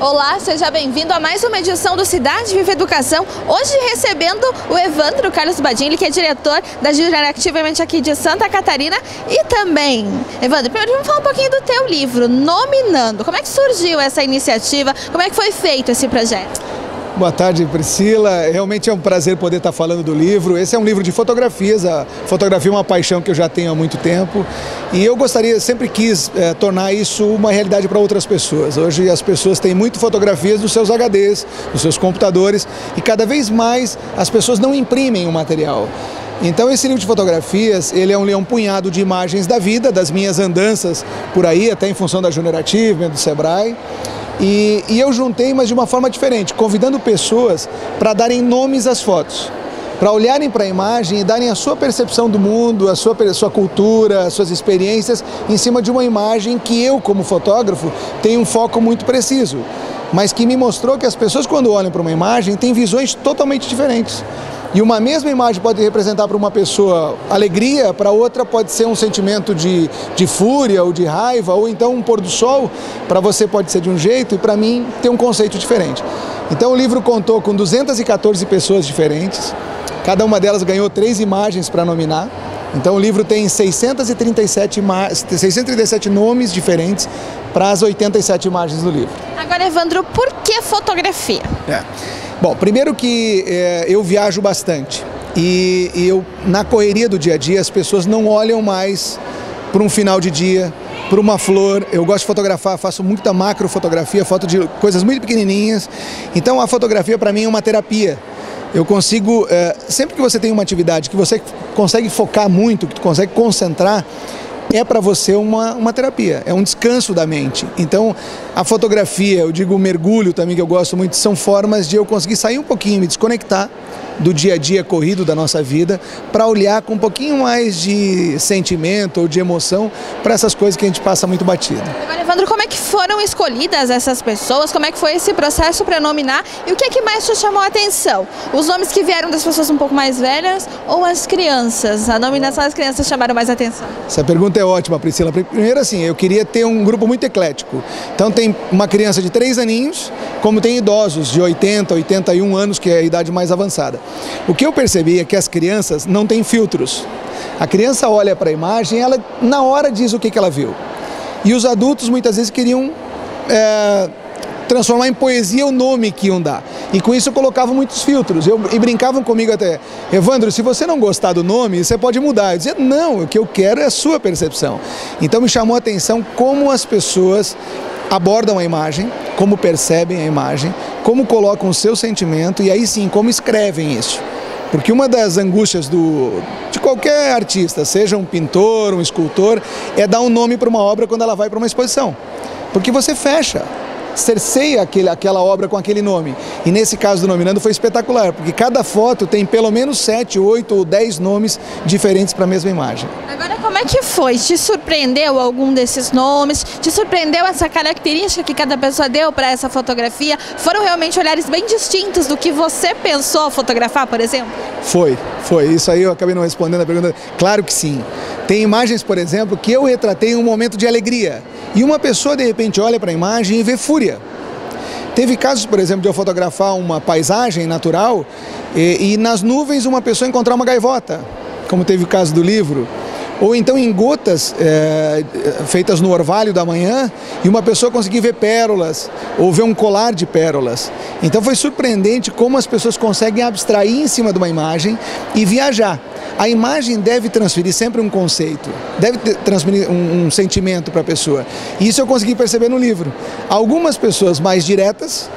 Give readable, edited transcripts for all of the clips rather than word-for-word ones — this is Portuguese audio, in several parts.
Olá, seja bem-vindo a mais uma edição do Cidade Viva Educação. Hoje recebendo o Evandro Carlos Badin, ele que é diretor da Jurarativamente aqui de Santa Catarina. E também, Evandro, primeiro vamos falar um pouquinho do teu livro, Nominando. Como é que surgiu essa iniciativa? Como é que foi feito esse projeto? Boa tarde, Priscila. Realmente é um prazer poder estar falando do livro. Esse é um livro de fotografias. A fotografia é uma paixão que eu já tenho há muito tempo. E eu sempre quis tornar isso uma realidade para outras pessoas. Hoje as pessoas têm muito fotografias nos seus HDs, nos seus computadores. E cada vez mais as pessoas não imprimem o material. Então esse livro de fotografias, ele é um punhado de imagens da vida, das minhas andanças por aí, até em função da Jurarativamente, do Sebrae. E eu juntei, mas de uma forma diferente, convidando pessoas para darem nomes às fotos, para olharem para a imagem e darem a sua percepção do mundo, a sua cultura, as suas experiências em cima de uma imagem que eu, como fotógrafo, tenho um foco muito preciso, mas que me mostrou que as pessoas, quando olham para uma imagem, têm visões totalmente diferentes. E uma mesma imagem pode representar para uma pessoa alegria, para outra pode ser um sentimento de fúria ou de raiva, ou então um pôr do sol, para você pode ser de um jeito e para mim tem um conceito diferente. Então o livro contou com 214 pessoas diferentes, cada uma delas ganhou 3 imagens para nominar. Então o livro tem 637 nomes diferentes para as 87 imagens do livro. Agora, Evandro, por que fotografia? Bom, primeiro que eu viajo bastante e na correria do dia a dia as pessoas não olham mais para um final de dia, para uma flor. Eu gosto de fotografar, faço muita macrofotografia, foto de coisas muito pequenininhas. Então a fotografia para mim é uma terapia. Eu consigo, sempre que você tem uma atividade que você consegue focar muito, que consegue concentrar, é para você uma terapia, é um descanso da mente. Então, a fotografia, eu digo o mergulho também, que eu gosto muito, são formas de eu conseguir sair um pouquinho, me desconectar do dia a dia corrido da nossa vida, para olhar com um pouquinho mais de sentimento ou de emoção para essas coisas que a gente passa muito batido. Agora, Evandro, como é que foram escolhidas essas pessoas? Como é que foi esse processo para nominar? E o que é que mais te chamou a atenção? Os nomes que vieram das pessoas um pouco mais velhas ou as crianças? A nominação das crianças chamaram mais atenção? Essa pergunta é ótima, Priscila. Primeiro assim, eu queria ter um grupo muito eclético. Então tem uma criança de 3 aninhos, como tem idosos de 80, 81 anos, que é a idade mais avançada. O que eu percebi é que as crianças não têm filtros. A criança olha para a imagem e ela na hora diz o que ela viu. E os adultos muitas vezes queriam transformar em poesia o nome que iam dar. E com isso colocavam muitos filtros. E brincavam comigo até: Evandro, se você não gostar do nome, você pode mudar. Eu dizia: não, o que eu quero é a sua percepção. Então me chamou a atenção como as pessoas abordam a imagem, como percebem a imagem, como colocam o seu sentimento e aí sim, como escrevem isso. Porque uma das angústias de qualquer artista, seja um pintor, um escultor, é dar um nome para uma obra quando ela vai para uma exposição. Porque você fecha, cerceia aquela obra com aquele nome. E nesse caso do Nominando foi espetacular, porque cada foto tem pelo menos 7, 8 ou 10 nomes diferentes para a mesma imagem. Agora, como é que foi? Te surpreendeu algum desses nomes? Te surpreendeu essa característica que cada pessoa deu para essa fotografia? Foram realmente olhares bem distintos do que você pensou ao fotografar, por exemplo? Foi. Isso aí eu acabei não respondendo a pergunta. Claro que sim. Tem imagens, por exemplo, que eu retratei em um momento de alegria. E uma pessoa, de repente, olha para a imagem e vê fúria. Teve casos, por exemplo, de eu fotografar uma paisagem natural e nas nuvens uma pessoa encontrar uma gaivota, como teve o caso do livro. Ou então em gotas feitas no orvalho da manhã e uma pessoa conseguir ver pérolas ou ver um colar de pérolas. Então foi surpreendente como as pessoas conseguem abstrair em cima de uma imagem e viajar. A imagem deve transferir sempre um conceito, deve transferir um sentimento para a pessoa. E isso eu consegui perceber no livro. Algumas pessoas mais diretas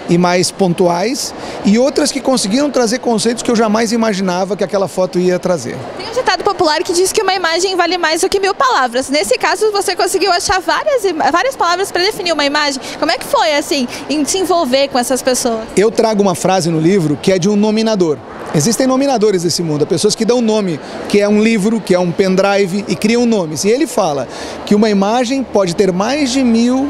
e mais pontuais, e outras que conseguiram trazer conceitos que eu jamais imaginava que aquela foto ia trazer. Tem um ditado popular que diz que uma imagem vale mais do que 1000 palavras. Nesse caso, você conseguiu achar várias palavras para definir uma imagem. Como é que foi, assim, em se envolver com essas pessoas? Eu trago uma frase no livro que é de um nominador. Existem nominadores desse mundo, pessoas que dão nome, que é um livro, que é um pendrive, e criam nomes. E ele fala que uma imagem pode ter mais de 1000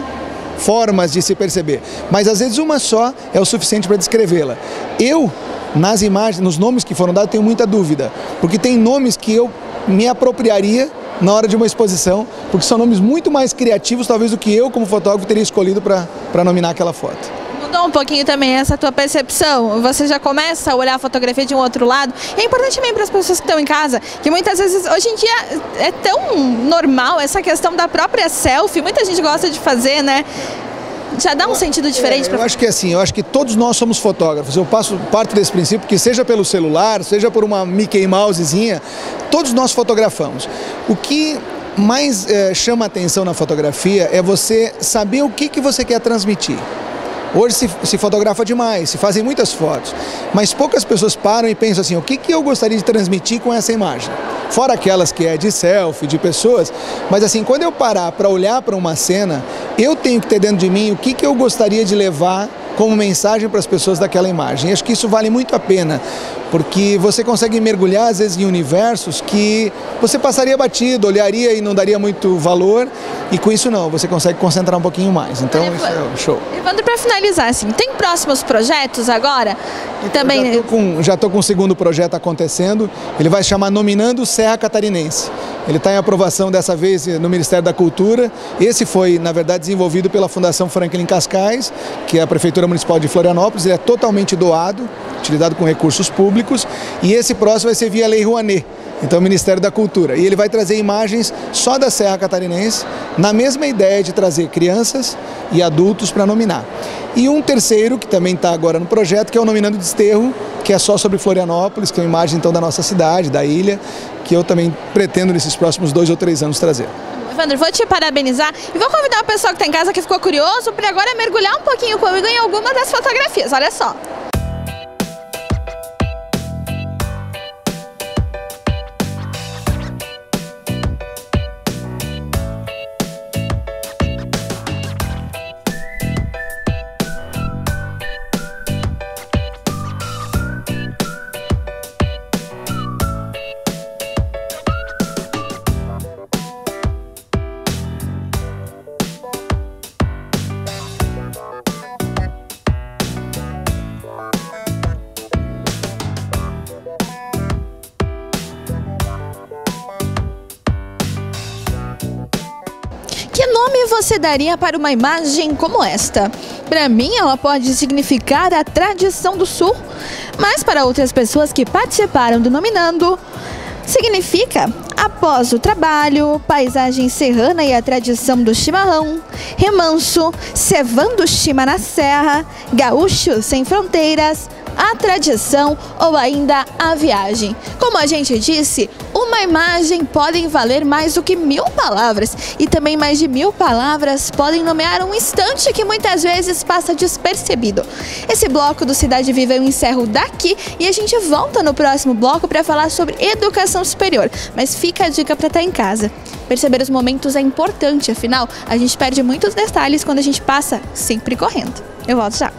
formas de se perceber, mas às vezes uma só é o suficiente para descrevê-la. Eu, nas imagens, nos nomes que foram dados, tenho muita dúvida, porque tem nomes que eu me apropriaria na hora de uma exposição, porque são nomes muito mais criativos, talvez, do que eu, como fotógrafo, teria escolhido para nominar aquela foto. Mudou um pouquinho também essa tua percepção? Você já começa a olhar a fotografia de um outro lado? E é importante também para as pessoas que estão em casa, que muitas vezes, hoje em dia, é tão normal essa questão da própria selfie, muita gente gosta de fazer, né? Já dá um sentido diferente? Eu acho que assim, eu acho que todos nós somos fotógrafos. Eu parto desse princípio que seja pelo celular, seja por uma Mickey Mousezinha, todos nós fotografamos. O que mais chama a atenção na fotografia é você saber o que você quer transmitir. Hoje se fotografa demais, se fazem muitas fotos, mas poucas pessoas param e pensam assim, o que eu gostaria de transmitir com essa imagem? Fora aquelas que é de selfie, de pessoas, mas assim, quando eu parar para olhar para uma cena, eu tenho que ter dentro de mim o que eu gostaria de levar como mensagem para as pessoas daquela imagem. E acho que isso vale muito a pena, porque você consegue mergulhar às vezes em universos que você passaria batido, olharia e não daria muito valor, e com isso não, você consegue concentrar um pouquinho mais. Então isso é show. Evandro, para finalizar, assim, tem próximos projetos agora? Também... Já estou com o segundo projeto acontecendo, ele vai se chamar Nominando Serra Catarinense. Ele está em aprovação dessa vez no Ministério da Cultura. Esse foi, na verdade, desenvolvido pela Fundação Franklin Cascais, que é a Prefeitura Municipal de Florianópolis. Ele é totalmente doado, utilizado com recursos públicos. E esse próximo vai ser via Lei Rouanet, então Ministério da Cultura. E ele vai trazer imagens só da Serra Catarinense, na mesma ideia de trazer crianças e adultos para nominar. E um terceiro, que também está agora no projeto, que é o Nominando Desterro, que é só sobre Florianópolis, que é uma imagem então da nossa cidade, da ilha, que eu também pretendo nesses próximos 2 ou 3 anos trazer. Evandro, vou te parabenizar e vou convidar o pessoal que está em casa que ficou curioso para agora mergulhar um pouquinho comigo em alguma das fotografias, olha só. Que nome você daria para uma imagem como esta? Para mim, ela pode significar a tradição do Sul, mas para outras pessoas que participaram do Nominando, significa após o trabalho, paisagem serrana e a tradição do chimarrão, remanso, cevando chima na serra, gaúcho sem fronteiras, a tradição ou ainda a viagem. Como a gente disse, uma imagem pode valer mais do que 1000 palavras e também mais de 1000 palavras podem nomear um instante que muitas vezes passa despercebido. Esse bloco do Cidade Viva eu encerro daqui e a gente volta no próximo bloco para falar sobre educação superior, mas fica a dica para estar em casa. Perceber os momentos é importante, afinal a gente perde muitos detalhes quando a gente passa sempre correndo. Eu volto já.